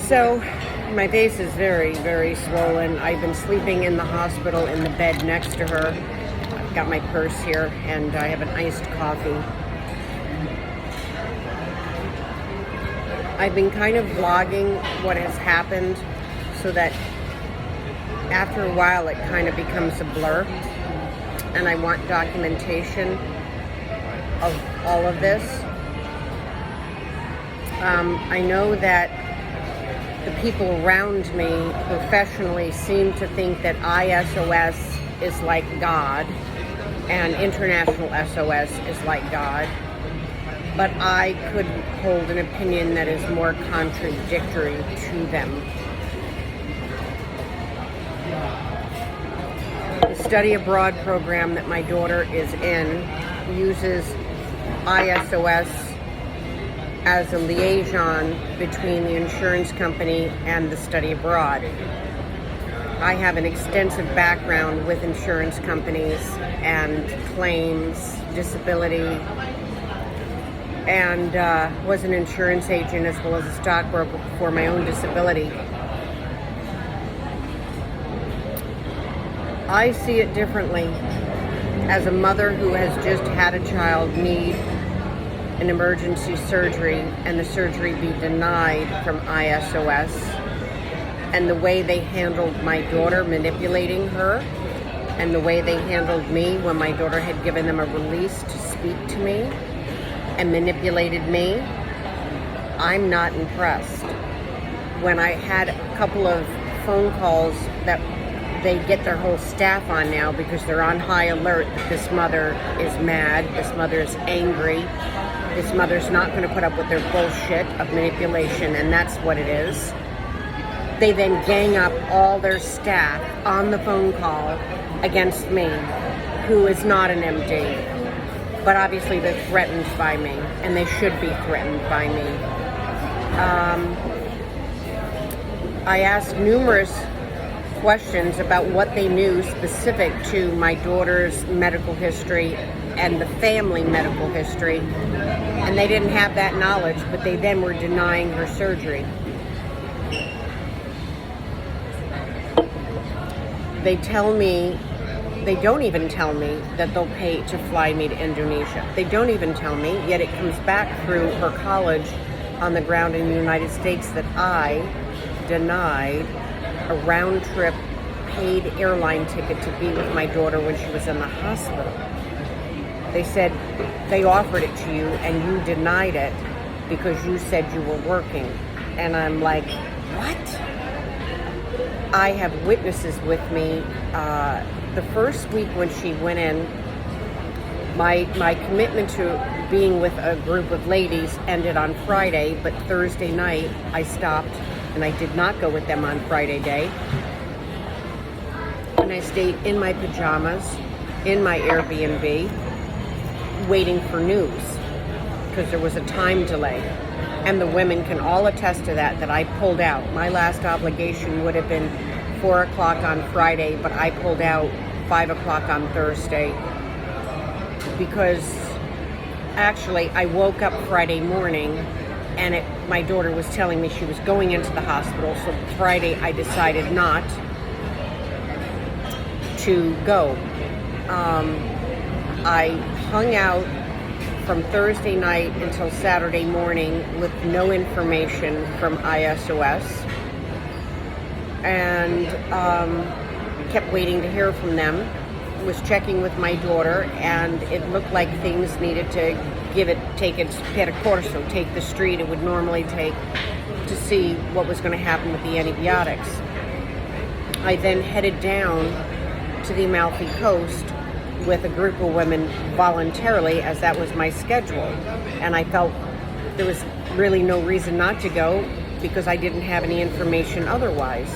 So, my face is very, very swollen. I've been sleeping in the hospital in the bed next to her. I've got my purse here, and I have an iced coffee. I've been kind of vlogging what has happened so that after a while it kind of becomes a blur, and I want documentation of all of this. I know that the people around me professionally seem to think that ISOS is like God and International SOS is like God, but I could hold an opinion that is more contradictory to them. The study abroad program that my daughter is in uses ISOS as a liaison between the insurance company and the study abroad. I have an extensive background with insurance companies and claims, disability, and was an insurance agent as well as a stockbroker for my own disability. I see it differently as a mother who has just had a child need an emergency surgery and the surgery be denied from ISOS, and the way they handled my daughter manipulating her and the way they handled me when my daughter had given them a release to speak to me and manipulated me, I'm not impressed. When I had a couple of phone calls that they get their whole staff on now because they're on high alert that this mother is mad, this mother is angry, this mother's not going to put up with their bullshit of manipulation, and that's what it is. They then gang up all their staff on the phone call against me, who is not an MD. But obviously they're threatened by me, and they should be threatened by me. I asked numerous questions about what they knew specific to my daughter's medical history and the family medical history, and they didn't have that knowledge, but they then were denying her surgery. They don't even tell me that they'll pay to fly me to Indonesia. They don't even tell me, yet it comes back through her college on the ground in the United States that I denied a round-trip paid airline ticket to be with my daughter when she was in the hospital. They said they offered it to you and you denied it because you said you were working. And I'm like, what? I have witnesses with me. The first week when she went in, my commitment to being with a group of ladies ended on Friday, but Thursday night I stopped and I did not go with them on Friday day. And I stayed in my pajamas, in my Airbnb, waiting for news, because there was a time delay. And the women can all attest to that I pulled out. My last obligation would have been 4 o'clock on Friday, but I pulled out 5 o'clock on Thursday, because actually I woke up Friday morning and my daughter was telling me she was going into the hospital, so Friday I decided not to go. I hung out from Thursday night until Saturday morning with no information from ISOS, and kept waiting to hear from them. Was checking with my daughter, and it looked like things needed to take its percorso, take the street it would normally take to see what was going to happen with the antibiotics. I then headed down to the Amalfi Coast with a group of women voluntarily, as that was my schedule, and I felt there was really no reason not to go because I didn't have any information otherwise.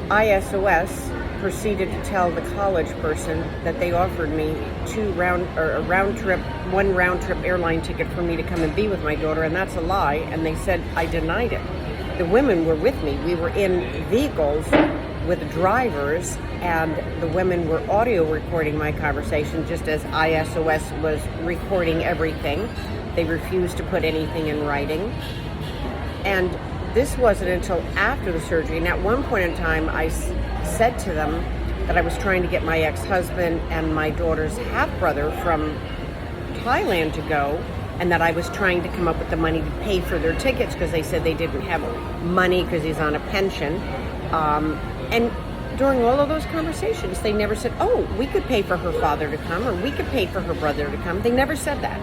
ISOS proceeded to tell the college person that they offered me one round trip airline ticket for me to come and be with my daughter, and that's a lie, and they said I denied it. The women were with me. We were in vehicles with drivers, and the women were audio recording my conversation just as ISOS was recording everything. They refused to put anything in writing. And this wasn't until after the surgery. And at one point in time, I said to them that I was trying to get my ex-husband and my daughter's half-brother from Thailand to go, and that I was trying to come up with the money to pay for their tickets because they said they didn't have money because he's on a pension. And during all of those conversations, they never said, oh, we could pay for her father to come, or we could pay for her brother to come. They never said that.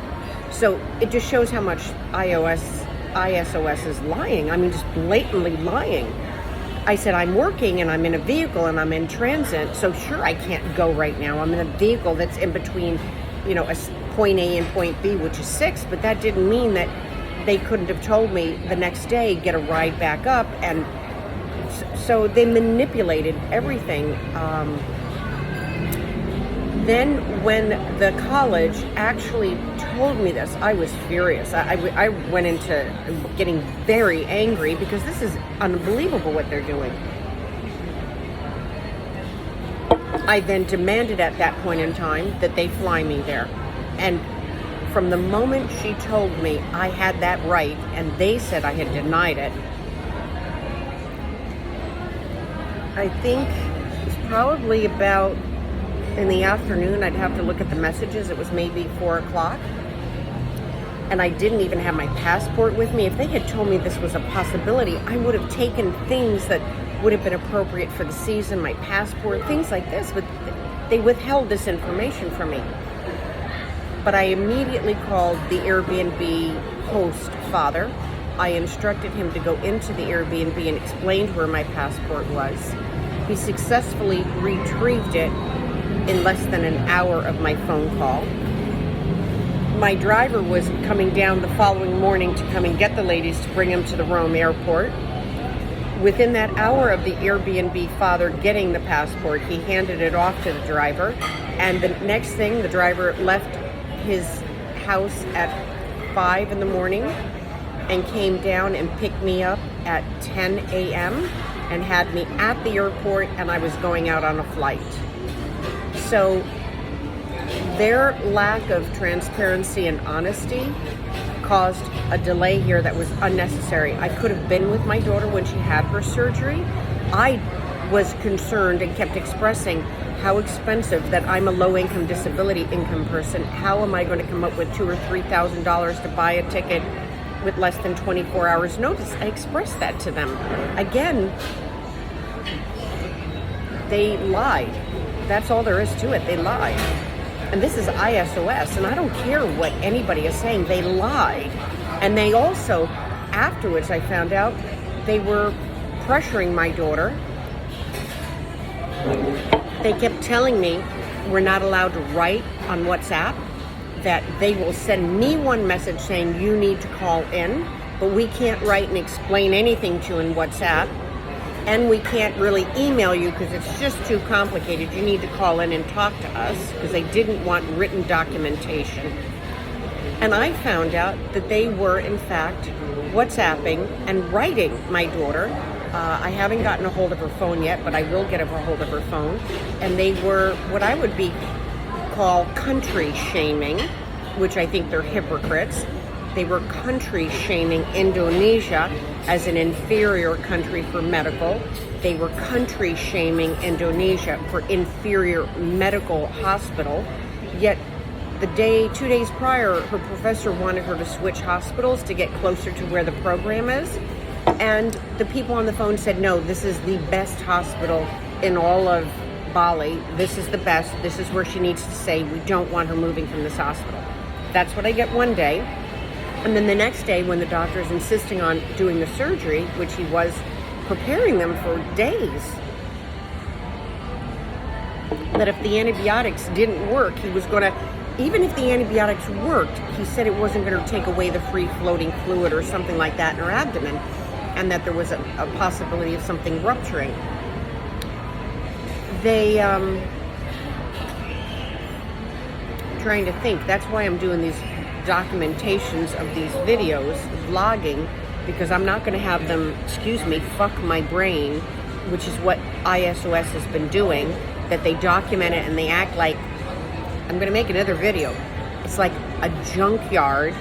So it just shows how much ISOS is lying. I mean, just blatantly lying. I said, I'm working and I'm in a vehicle and I'm in transit, so sure, I can't go right now. I'm in a vehicle that's in between, a point A and point B, which is 6, but that didn't mean that they couldn't have told me the next day, get a ride back up. And so they manipulated everything. Then when the college actually told me this, I was furious. I went into getting very angry because this is unbelievable what they're doing. I then demanded at that point in time that they fly me there. And from the moment she told me I had that right and they said I had denied it, I think it's probably about in the afternoon. I'd have to look at the messages. It was maybe 4 o'clock. And I didn't even have my passport with me. If they had told me this was a possibility, I would have taken things that would have been appropriate for the season, my passport, things like this. But they withheld this information from me. But I immediately called the Airbnb host father. I instructed him to go into the Airbnb and explained where my passport was. He successfully retrieved it in less than an hour of my phone call. My driver was coming down the following morning to come and get the ladies to bring them to the Rome airport. Within that hour of the Airbnb father getting the passport, he handed it off to the driver. And the next thing, the driver left his house at 5 in the morning and came down and picked me up at 10 a.m. and had me at the airport, and I was going out on a flight. So their lack of transparency and honesty caused a delay here that was unnecessary. I could have been with my daughter when she had her surgery. I was concerned and kept expressing how expensive that I'm a low-income, disability income person. How am I going to come up with $2,000 or $3,000 to buy a ticket with less than 24 hours notice? I expressed that to them. Again, they lied. That's all there is to it. They lied. And this is ISOS, and I don't care what anybody is saying. They lied. And they also, afterwards, I found out, they were pressuring my daughter. They kept telling me we're not allowed to write on WhatsApp, that they will send me one message saying you need to call in, but we can't write and explain anything to you in WhatsApp. And we can't really email you because it's just too complicated. You need to call in and talk to us, because they didn't want written documentation. And I found out that they were, in fact, WhatsApping and writing my daughter. I haven't gotten a hold of her phone yet, but I will get a hold of her phone. And they were what I would call country shaming, which I think they're hypocrites. They were country shaming Indonesia as an inferior country for medical. They were country shaming Indonesia for inferior medical hospital. Yet 2 days prior, her professor wanted her to switch hospitals to get closer to where the program is. And the people on the phone said, no, this is the best hospital in all of Bali. This is the best. This is where she needs to stay. We don't want her moving from this hospital. That's what I get one day. And then the next day, when the doctor is insisting on doing the surgery, which he was preparing them for days, that if the antibiotics didn't work, he was going to, even if the antibiotics worked, he said it wasn't going to take away the free-floating fluid or something like that in her abdomen, and that there was a possibility of something rupturing. They, trying to think, that's why I'm doing these documentations of these videos, vlogging, because I'm not going to have them, fuck my brain, which is what ISOS has been doing, that they document it and they act like, I'm going to make another video. It's like a junkyard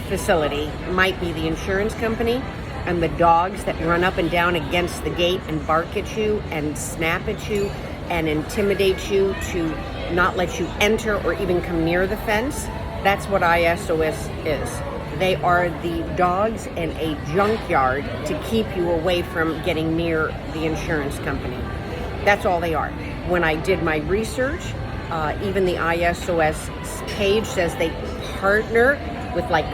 facility, might be the insurance company, And the dogs that run up and down against the gate and bark at you and snap at you and intimidate you to not let you enter or even come near the fence, that's what ISOS is. They are the dogs in a junkyard to keep you away from getting near the insurance company. That's all they are. When I did my research, even the ISOS page says they partner with like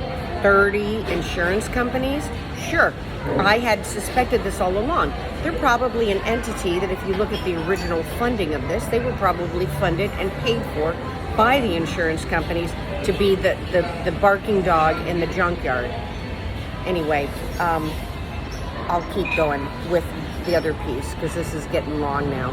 30 insurance companies. Sure, I had suspected this all along. They're probably an entity that if you look at the original funding of this, they were probably funded and paid for by the insurance companies to be the barking dog in the junkyard. Anyway, I'll keep going with the other piece because this is getting long now.